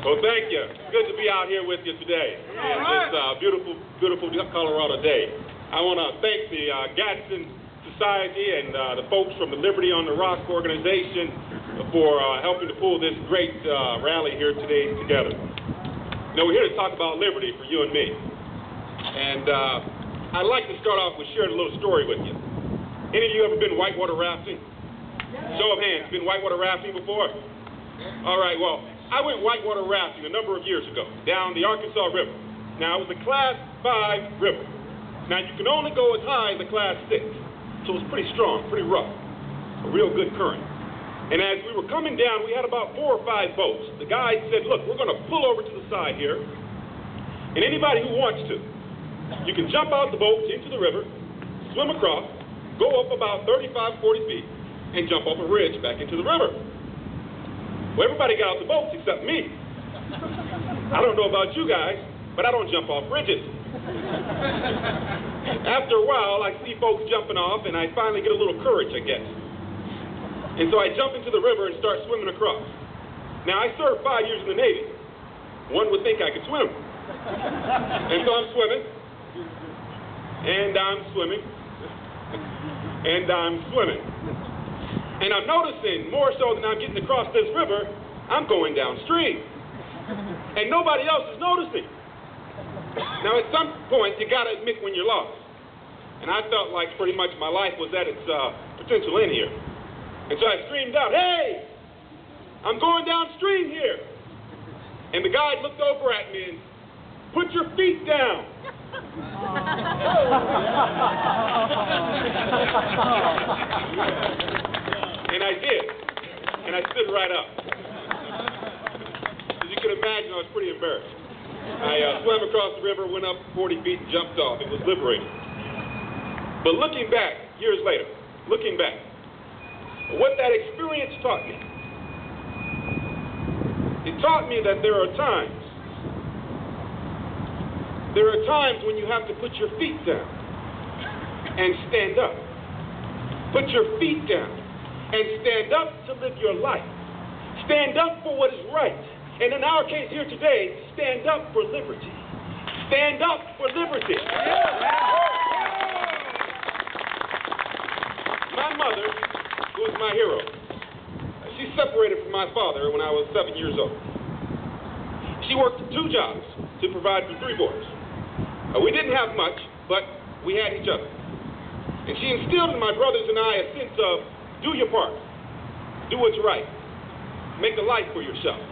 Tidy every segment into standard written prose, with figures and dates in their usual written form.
Well, thank you. Good to be out here with you today. It's this beautiful, beautiful Colorado day. I want to thank the Gadsden Society and the folks from the Liberty on the Rock organization for helping to pull this great rally here today together. You know, we're here to talk about liberty for you and me. And I'd like to start off with sharing a little story with you. Any of you ever been whitewater rafting? Show of hands, been whitewater rafting before? All right, well, I went whitewater rafting a number of years ago down the Arkansas River. Now, it was a Class 5 river. Now, you can only go as high as a Class 6, so it's pretty strong, pretty rough, a real good current. And as we were coming down, we had about 4 or 5 boats. The guide said, look, we're going to pull over to the side here, and anybody who wants to, you can jump out the boats into the river, swim across, go up about 35, 40 feet, and jump off a ridge back into the river. Well, everybody got out the boats except me. I don't know about you guys, but I don't jump off bridges. After a while, I see folks jumping off, and I finally get a little courage, I guess. And so I jump into the river and start swimming across. Now, I served 5 years in the Navy. One would think I could swim. And so I'm swimming, and I'm swimming, and I'm swimming. And I'm noticing, more so than I'm getting across this river, I'm going downstream. And nobody else is noticing. Now, at some point, you got to admit when you're lost. And I felt like pretty much my life was at its potential end here. And so I screamed out, hey, I'm going downstream here. And the guide looked over at me and put your feet down. And I did. And I stood right up. As you can imagine, I was pretty embarrassed. I swam across the river, went up 40 feet, and jumped off. It was liberating. But looking back, years later, looking back, what that experience taught me, it taught me that there are times when you have to put your feet down and stand up. Put your feet down and stand up to live your life. Stand up for what is right. And in our case here today, stand up for liberty. Stand up for liberty. My mother was my hero. She separated from my father when I was 7 years old. She worked 2 jobs to provide for 3 boys. We didn't have much, but we had each other. And she instilled in my brothers and I a sense of do your part, do what's right, make a life for yourself.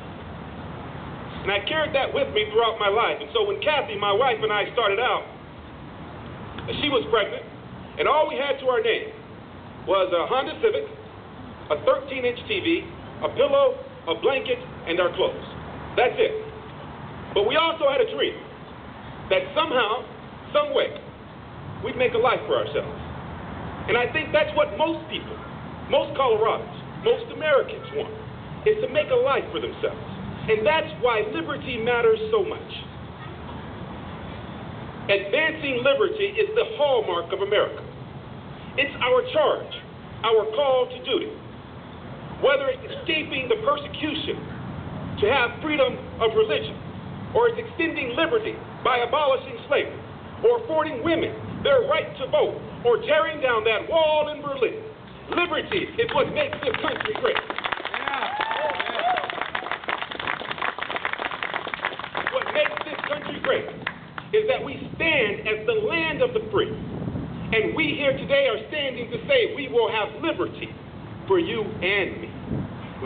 And I carried that with me throughout my life. And so when Kathy, my wife, and I started out, she was pregnant, and all we had to our name was a Honda Civic, a 13-inch TV, a pillow, a blanket, and our clothes. That's it. But we also had a dream that somehow, some way, we'd make a life for ourselves. And I think that's what most people, most Coloradans, most Americans want, is to make a life for themselves. And that's why liberty matters so much. Advancing liberty is the hallmark of America. It's our charge, our call to duty. Whether it's escaping the persecution to have freedom of religion, or it's extending liberty by abolishing slavery, or affording women their right to vote, or tearing down that wall in Berlin. Liberty is what makes this country great. What makes this country great is that we stand as the land of the free. And we here today are standing to say we will have liberty for you and me.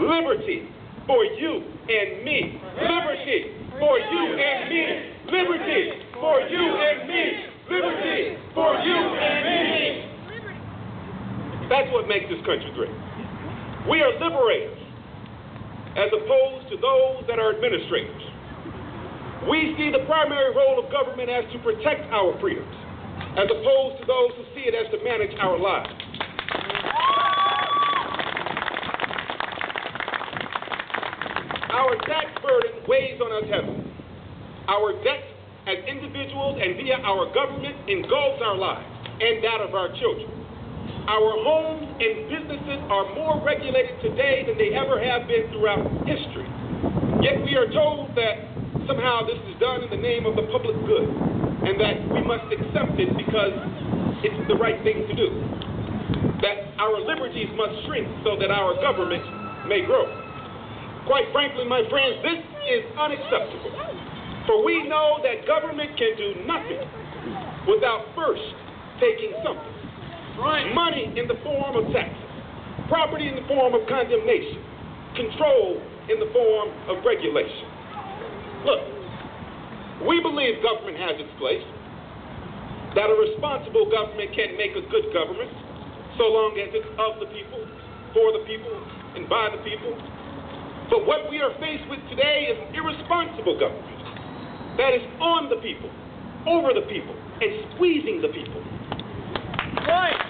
Liberty for you and me. Liberty for you and me. Liberty for you and me. Liberty for you and me. That's what makes this country great. We are liberators as opposed to those that are administrators. We see the primary role of government as to protect our freedoms, as opposed to those who see it as to manage our lives. Our tax burden weighs on us heavily. Our debt as individuals and via our government engulfs our lives and that of our children. Our homes and businesses are more regulated today than they ever have been throughout history. Yet we are told that somehow this is done in the name of the public good, and that we must accept it because it's the right thing to do. That our liberties must shrink so that our government may grow. Quite frankly, my friends, this is unacceptable. For we know that government can do nothing without first taking something. Right. Money in the form of taxes, property in the form of condemnation, control in the form of regulation. Look, we believe government has its place, that a responsible government can make a good government so long as it's of the people, for the people, and by the people. But what we are faced with today is an irresponsible government that is on the people, over the people, and squeezing the people. Right.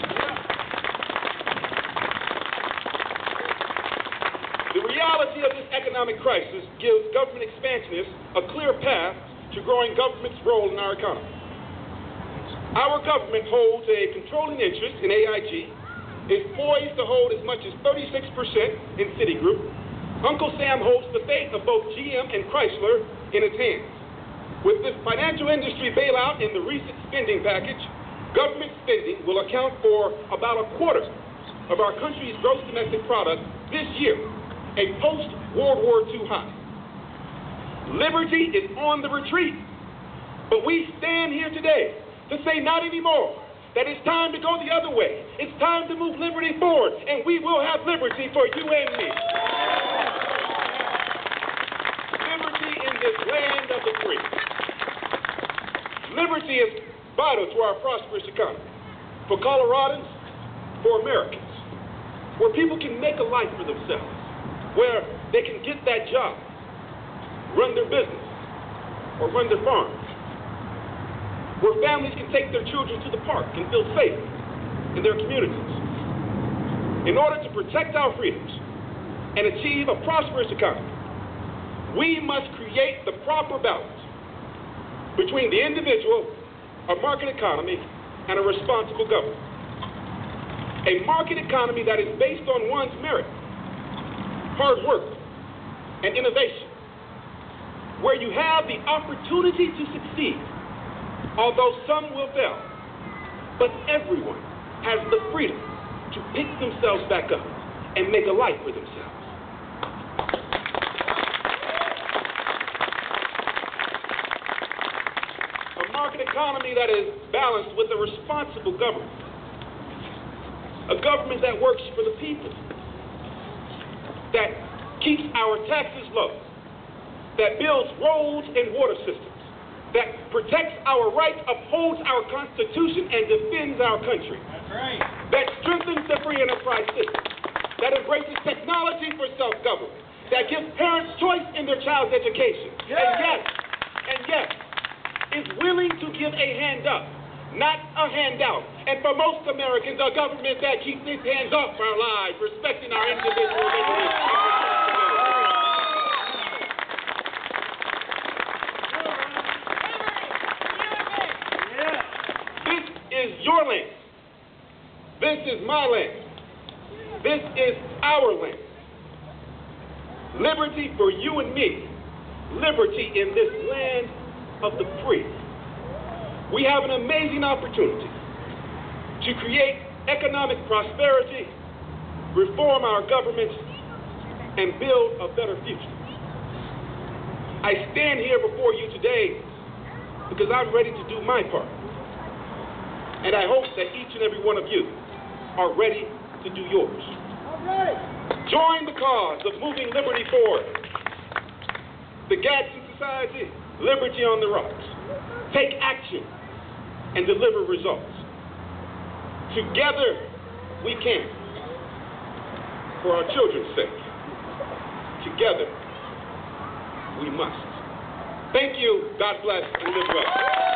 The reality of this economic crisis gives government expansionists a clear path to growing government's role in our economy. Our government holds a controlling interest in AIG, is poised to hold as much as 36% in Citigroup. Uncle Sam holds the fate of both GM and Chrysler in its hands. With this financial industry bailout and the recent spending package, government spending will account for about a quarter of our country's gross domestic product this year, a post-World War II high. Liberty is on the retreat, but we stand here today to say not anymore, that it's time to go the other way. It's time to move liberty forward, and we will have liberty for you and me. Liberty in this land of the free. Liberty is vital to our prosperous economy, for Coloradans, for Americans, where people can make a life for themselves, where they can get that job, run their business, or run their farms, where families can take their children to the park and feel safe in their communities. In order to protect our freedoms and achieve a prosperous economy, we must create the proper balance between the individual, a market economy, and a responsible government. A market economy that is based on one's merit, hard work, and innovation, where you have the opportunity to succeed, although some will fail, but everyone has the freedom to pick themselves back up and make a life for themselves. A market economy that is balanced with a responsible government, a government that works for the people, that keeps our taxes low, that builds roads and water systems, that protects our rights, upholds our Constitution, and defends our country. That's right. That strengthens the free enterprise system, that embraces technology for self-government, that gives parents choice in their child's education, and yes, is willing to give a hand up, not a handout. And for most Americans, a government that keeps its hands off our lives, respecting our individual liberties. Your land. This is my land. This is our land. Liberty for you and me. Liberty in this land of the free. We have an amazing opportunity to create economic prosperity, reform our government, and build a better future. I stand here before you today because I'm ready to do my part. And I hope that each and every one of you are ready to do yours. Join the cause of moving liberty forward. The Gadsden Society, Liberty on the Rocks. Take action and deliver results. Together we can. For our children's sake. Together we must. Thank you. God bless and live well.